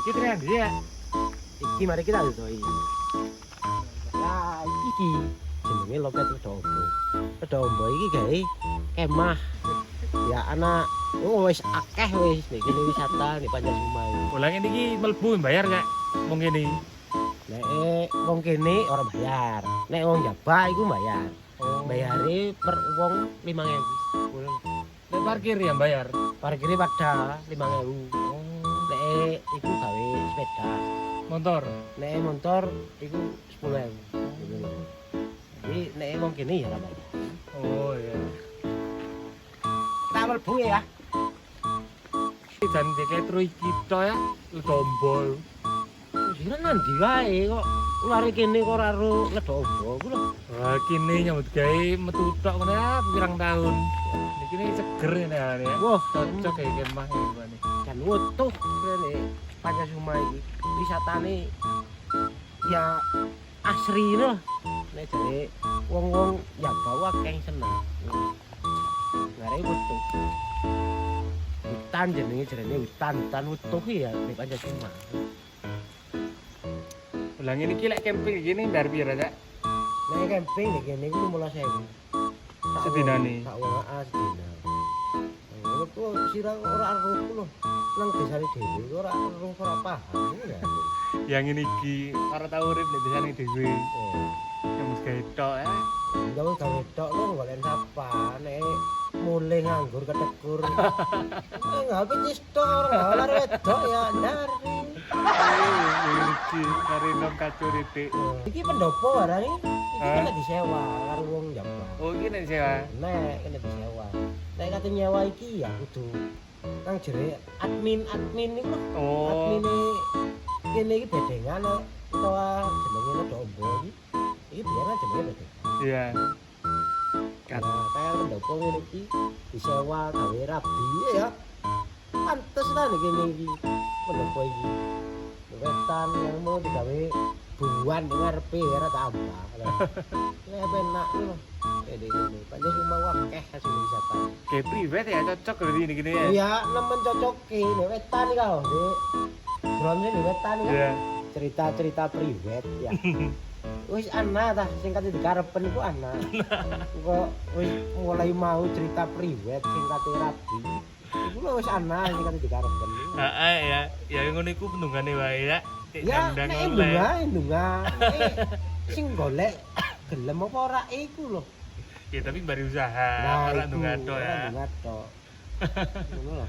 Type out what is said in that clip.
Kita kan dia. Iki mari kita doi. Ya iki jenenge loket Udombo. Udombo iki gawe kemah. Ya anak wis akeh wis nek kene wisata nek Pancasumai. Ulang ini ki mlebu bayar gak? Wong kene. Nek wong kene ora bayar. Nek wong Jawa iku bayar. Bayare per wong 5.000. Nek parkir ya bayar. Parkire pada 5.000. Nek iku gawe sepeda. Motor. Nek motor iku 10.000. Jadi nek wong kene ya ora bayar. Oh iya. Kita mlebu ya. Dan deketro kita ya Udombo. Sira nandi wae kok lari kene kok ora ro Udombo ku lho. Wah, kene nyambut gawe metu tok ngene ya pirang tahun. Niki ini seger ini ya. Wah, Cocok kayak kemah ini. kan utuh kene Pancasumai iki. Wisatane ya asri lho. Nek jare wong-wong Jawa akeh seneng. Ngare utuh. Hutan jenenge jarene hutan utuh ya nek Pancasumai. Ulang ini ki lek camping gini ndar pira, Cak? Nek camping nek kene iku 15.000. Sedinane. Tak wong sedina. Ngono ku sira ora aruh lho. Nang desane dhewe ora aruh ora paham ya. Yang ini ki para tau urip nek desane dhewe. Nyambut gawe tok ya. Gawe gawe tok lho golek sapa nek mulih nganggur ketekur. Enggak picis tok ora lari wedok ya ndari. Iki kari nom kacurite. Iki pendopo barang iki kena disewa karo wong Jawa. Oh, iki nek sewa. Nek kena disewa. Nek kate nyewa iki ya kudu nang jere admin iku lho. Oh. Admine kene iki bedengan utawa jenenge Udombo iki. Iki biar jenenge bedengan. Iya. Nah, kayak pendopo ngene iki disewa gawe rabi ya. Pantes lah nek kene iki pendopo iki. Wetan yang mau digawe buruan ngarepe ora tambah. Lah enak lho. Dede ini Pancasumai akeh hasil wisata. Kayak private ya cocok berarti ini gini ya. Iya, nemen cocoke nek wetan iki lho, Dik. Drone nek wetan iki. Iya. Cerita-cerita private ya. Wis ana ta sing kate dikarepen iku ana. Kok wis mulai mau cerita private sing kate rabi. Iku lho wis ana sing kate dikarepen. Heeh ya. Ya ngono iku pendungane wae ya. Ya nek ndunga sing golek gelem apa ora iku lho. Ya tapi bari usaha, ora ndunga tok ya. Ora ndunga tok. Ngono lho.